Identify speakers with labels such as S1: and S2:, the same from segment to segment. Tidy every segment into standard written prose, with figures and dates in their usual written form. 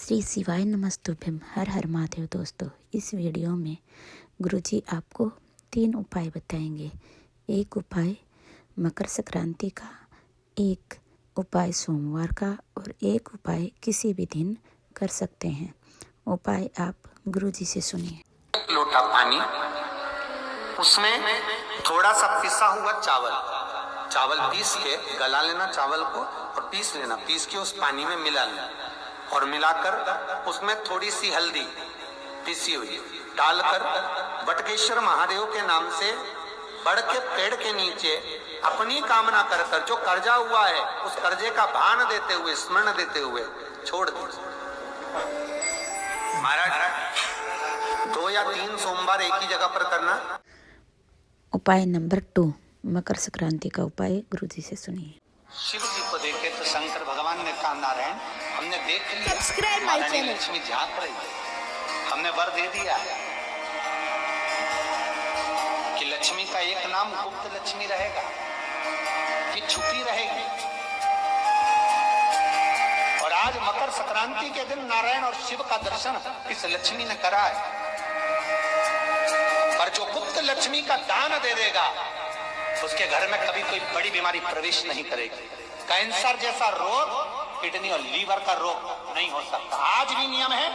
S1: श्री शिवाय नमस्तुभ्यम। हर हर महादेव। दोस्तों, इस वीडियो में गुरुजी आपको 3 उपाय बताएंगे। एक उपाय मकर संक्रांति का, एक उपाय सोमवार का और एक उपाय किसी भी दिन कर सकते हैं। उपाय आप गुरुजी से सुनिए।
S2: एक लोटा पानी, उसमें थोड़ा सा पिसा हुआ चावल पीस के गला लेना चावल को और पीस लेना, पीस के उस पानी में मिला लेना और मिलाकर उसमें थोड़ी सी हल्दी पीसी हुई डालकर बटकेश्वर महादेव के नाम से बड़ के पेड़ के नीचे अपनी कामना कर कर जो कर्जा हुआ है उस कर्जे का भान देते हुए, स्मरण देते हुए छोड़ दीजिए। महाराज 2 या 3 सोमवार एक ही जगह पर करना।
S1: उपाय नंबर 2 मकर संक्रांति का उपाय गुरुजी से सुनिए।
S2: शिव जी को देखे तो शंकर भगवान ने कहा, नारायण हमने देख लिया,
S3: सब्सक्राइब माय चैनल।
S2: लक्ष्मी झांक रही है, हमने वर दे दिया है कि लक्ष्मी का एक नाम गुप्त लक्ष्मी रहेगा, कि छुपी रहेगी। और आज मकर संक्रांति के दिन नारायण और शिव का दर्शन इस लक्ष्मी ने करा है। पर जो गुप्त लक्ष्मी का दान दे देगा उसके घर में कभी कोई बड़ी बीमारी प्रवेश नहीं करेगी। कैंसर जैसा रोग, किडनी और लीवर का रोग नहीं हो सकता। आज भी नियम है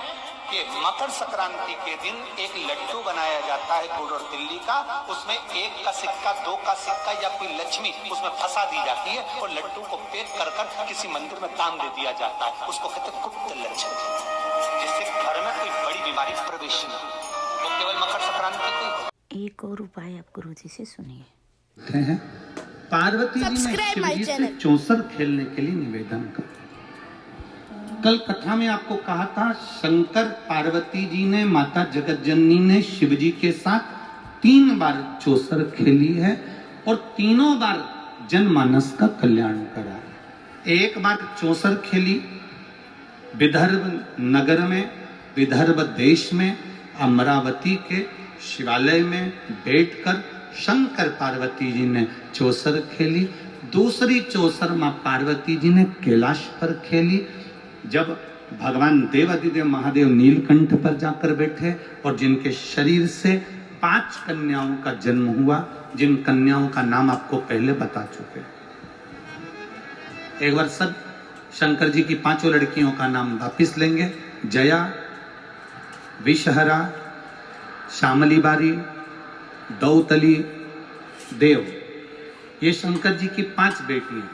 S2: कि मकर संक्रांति के दिन एक लड्डू बनाया जाता है गुड़ और तिल्ली का, उसमें 1 का सिक्का, 2 का सिक्का या कोई लक्ष्मी उसमें फंसा दी जाती है और लड्डू को पैक कर कर किसी मंदिर में दान दे दिया जाता है। उसको कहते हैं गुप्त लक्ष्मी, जिससे घर में कोई बड़ी बीमारी प्रवेश नहीं, वो केवल मकर संक्रांति की।
S1: एक और उपाय आप गुरुजी से सुनिए।
S4: हैं पार्वती जी ने शिव जी से चौसर खेलने के लिए निवेदन कर। कल कथा में आपको कहा था, शंकर पार्वती जी ने, माता जगत जननी ने शिव जी के साथ 3 बार चौसर खेली है और तीनों बार जनमानस का कल्याण करा। एक बार चौसर खेली विदर्भ नगर में, विदर्भ देश में, अमरावती के शिवालय में बैठकर शंकर पार्वती जी ने चौसर खेली। दूसरी चौसर मां पार्वती जी ने कैलाश पर खेली, जब भगवान देवाधिदेव महादेव नीलकंठ पर जाकर बैठे और जिनके शरीर से 5 कन्याओं का जन्म हुआ, जिन कन्याओं का नाम आपको पहले बता चुके। एक बार सब शंकर जी की 5 लड़कियों का नाम वापिस लेंगे। जया, विषहरा, श्यामली बारी, दौतली, देव, ये शंकर जी की 5 बेटियां।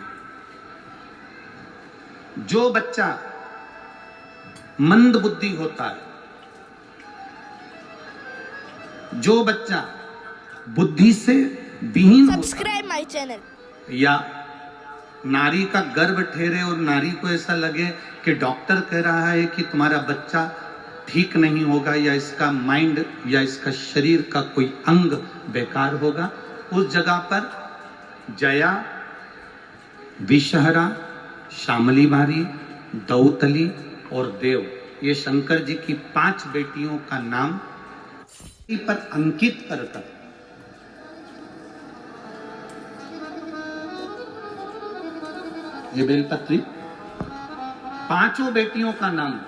S4: जो बच्चा मंद बुद्धि होता है, जो बच्चा बुद्धि से विहीन
S3: सब्सक्राइब माय चैनल,
S4: या नारी का गर्भ ठहरे और नारी को ऐसा लगे कि डॉक्टर कह रहा है कि तुम्हारा बच्चा ठीक नहीं होगा या इसका माइंड या इसका शरीर का कोई अंग बेकार होगा, उस जगह पर जया, विषहरा, श्यामली बारी, दौतली और देव, ये शंकर जी की 5 बेटियों का नाम पर अंकित कर ये बेलपत्री 5 बेटियों का नाम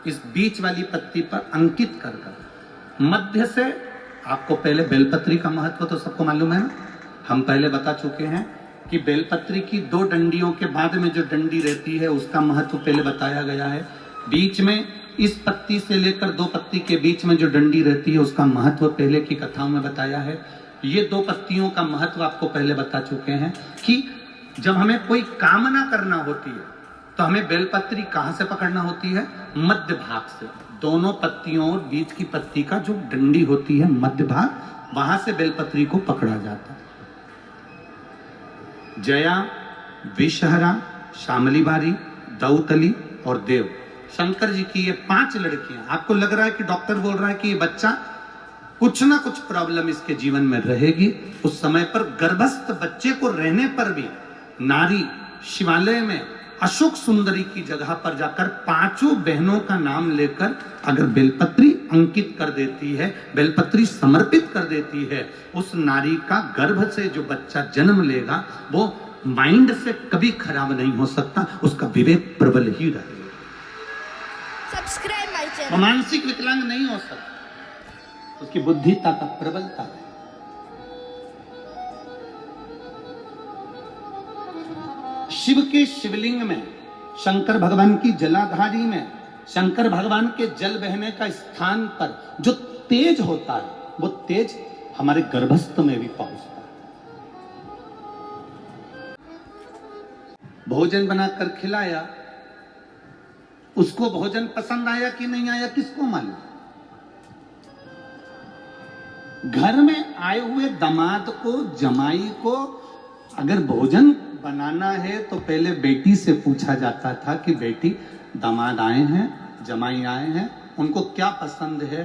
S4: इस बीच वाली पत्ती पर अंकित कर मध्य से, आपको पहले बेलपत्री का महत्व तो सबको मालूम है ना, हम पहले बता चुके हैं कि बेलपत्री की 2 डंडियों के बाद में जो डंडी रहती है उसका महत्व पहले बताया गया है। बीच में इस पत्ती से लेकर 2 पत्ती के बीच में जो डंडी रहती है उसका महत्व पहले की कथाओं में बताया है। ये 2 पत्तियों का महत्व आपको पहले बता चुके हैं कि जब हमें कोई कामना करना होती है तो हमें बेलपत्री कहां से पकड़ना होती है? मध्य भाग से। दोनों पत्तियों और बीच की पत्ती का जो डंडी होती है मध्य भाग, वहां से बेलपत्री को पकड़ा जाता है। जया, विषहरा, श्यामली बारी, दौतली और देव, शंकर जी की ये 5 लड़कियां। आपको लग रहा है कि डॉक्टर बोल रहा है कि ये बच्चा कुछ ना कुछ प्रॉब्लम इसके जीवन में रहेगी, उस समय पर गर्भस्थ बच्चे को रहने पर भी नारी शिवालय में अशोक सुंदरी की जगह पर जाकर 5 बहनों का नाम लेकर अगर बेलपत्री अंकित कर देती है, बेलपत्री समर्पित कर देती है, उस नारी का गर्भ से जो बच्चा जन्म लेगा वो माइंड से कभी खराब नहीं हो सकता, उसका विवेक प्रबल ही रहेगा।
S3: Subscribe my
S4: वो
S3: channel.
S4: मानसिक विकलांग नहीं हो सकता, उसकी बुद्धिता का प्रबलता है। शिव के शिवलिंग में, शंकर भगवान की जलाधारी में, शंकर भगवान के जल बहने का स्थान पर जो तेज होता है, वो तेज हमारे गर्भस्थ में भी पहुंचता है। भोजन बनाकर खिलाया, उसको भोजन पसंद आया कि नहीं आया किसको मालूम। घर में आए हुए दामाद को, जमाई को अगर भोजन बनाना है तो पहले बेटी से पूछा जाता था कि बेटी, दामाद आए हैं, जमाई आए हैं, उनको क्या पसंद है,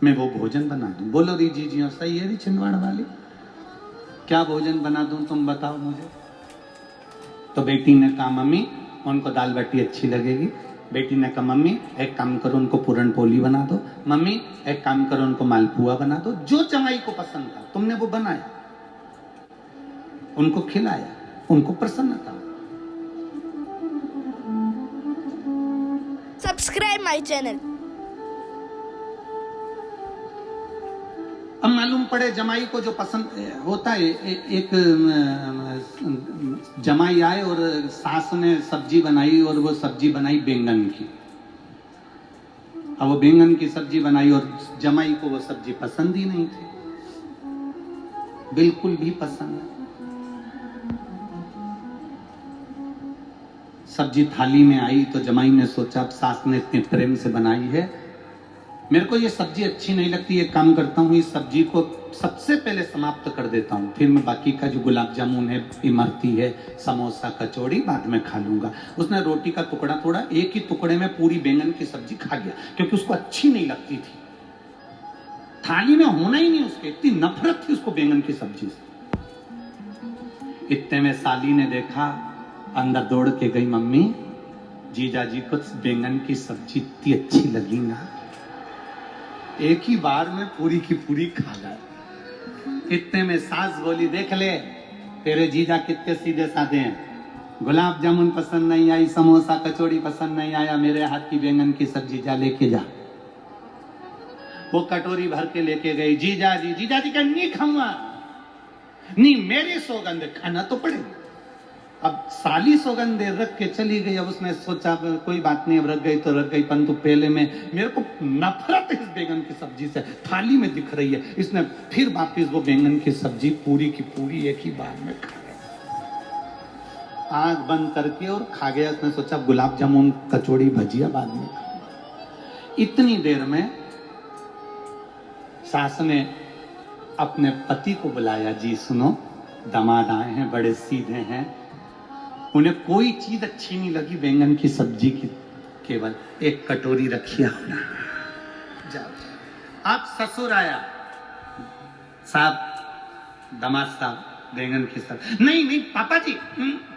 S4: मैं वो भोजन बना दूं। बोलो री जी जी सही है री छिंदवाड़ा वाली, क्या भोजन बना दूं तुम बताओ मुझे। तो बेटी ने कहा मम्मी उनको दाल बाटी अच्छी लगेगी। बेटी ने कहा मम्मी एक काम करो उनको पूरन पोली बना दो। मम्मी एक काम करो उनको मालपुआ बना दो। जो जमाई को पसंद था तुमने वो बनाया, उनको खिलाया, उनको प्रसन्नता।
S3: Subscribe my channel.
S4: अब मालूम पड़े जमाई को जो पसंद होता है, एक जमाई आए और सास ने सब्जी बनाई और वो सब्जी बनाई बैंगन की। अब वो बैंगन की सब्जी बनाई और जमाई को वो सब्जी पसंद ही नहीं थी, बिल्कुल भी पसंद नहीं। सब्जी थाली में आई तो जमाई ने सोचा अब सास ने इतने प्रेम से बनाई है, मेरे को ये सब्जी अच्छी नहीं लगती, एक काम करता हूँ इस सब्जी को सबसे पहले समाप्त कर देता हूँ, फिर मैं बाकी का जो गुलाब जामुन है, इमरती है, समोसा, कचौड़ी बाद में खा लूंगा। उसने रोटी का टुकड़ा तोड़ा, एक ही टुकड़े में पूरी बैंगन की सब्जी खा गया क्योंकि उसको अच्छी नहीं लगती थी, थाली में होना ही नहीं उसके, इतनी नफरत थी उसको बैंगन की सब्जी से। इतने में साली ने देखा, अंदर दौड़ के गई, मम्मी जीजा जी को बैंगन की सब्जी इतनी अच्छी लगी ना, एक ही बार में पूरी की पूरी खा गए। इतने में सास बोली देख ले तेरे जीजा कितने सीधे साधे हैं, गुलाब जामुन पसंद नहीं आई, समोसा कचौड़ी पसंद नहीं आया, मेरे हाथ की बैंगन की सब्जी जा लेके जा। वो कटोरी भर के लेके गई, जीजा जी का नहीं खाऊंगा, नहीं मेरी सौगंध खाना तो पड़ेगा। अब साली सौगंध रख के चली गई। अब उसने सोचा कोई बात नहीं, अब रख गई तो रख गई, परंतु पहले में मेरे को नफरत है इस बैंगन की सब्जी से, थाली में दिख रही है। इसने फिर वापिस वो बैंगन की सब्जी पूरी की पूरी एक ही बार में खा गया, आंख बंद करके और खा गया। उसने सोचा गुलाब जामुन कचौड़ी भजिया बाद में खाऊंगा। इतनी देर में सास ने अपने पति को बुलाया, जी सुनो दामाद आए हैं, बड़े सीधे हैं, उन्हें कोई चीज अच्छी नहीं लगी बैंगन की सब्जी की, केवल एक कटोरी रखी होना। जाओ आप ससुर आया, साहब दामाद साहब बैंगन की सब्जी नहीं पापा जी,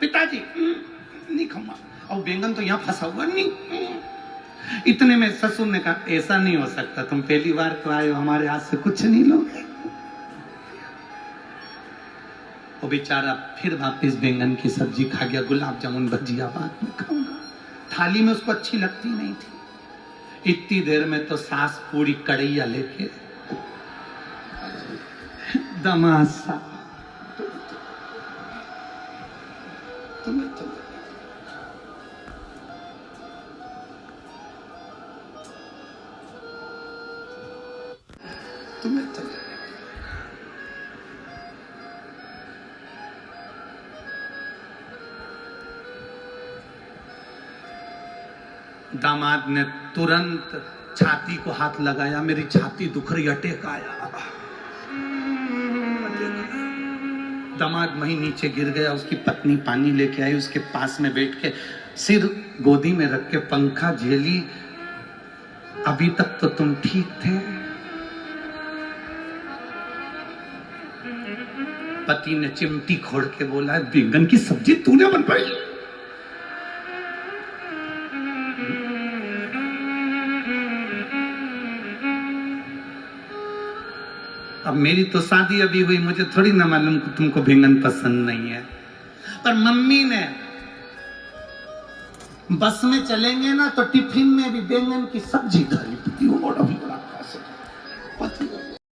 S4: पिताजी नहीं खाऊंगा, और बैंगन तो यहाँ फंसा हुआ नहीं। इतने में ससुर ने कहा ऐसा नहीं हो सकता, तुम पहली बार तो आए हो, हमारे हाथ से कुछ नहीं लोगे। वो बेचारा फिर वापस बैंगन की सब्जी खा गया, गुलाब जामुन भजिया बाद में खाऊंगा, थाली में उसको अच्छी लगती नहीं थी। इतनी देर में तो सास पूरी कढ़ैया लेके दामाद साहब तुम्हें तो दामाद ने तुरंत छाती को हाथ लगाया, मेरी छाती दुख रही, अटैक आया। दामाद वहीं नीचे गिर गया। उसकी पत्नी पानी लेके आई, उसके पास में बैठ के सिर गोदी में रख के पंखा झेली, अभी तक तो तुम ठीक थे। पति ने चिमटी खोड़ के बोला, बैंगन की सब्जी तूने बनवाई? अब मेरी तो शादी अभी हुई, मुझे थोड़ी ना मालूम कि तुमको बैंगन पसंद नहीं है। पर मम्मी ने बस में चलेंगे ना तो टिफिन में भी बैंगन की सब्जी धरी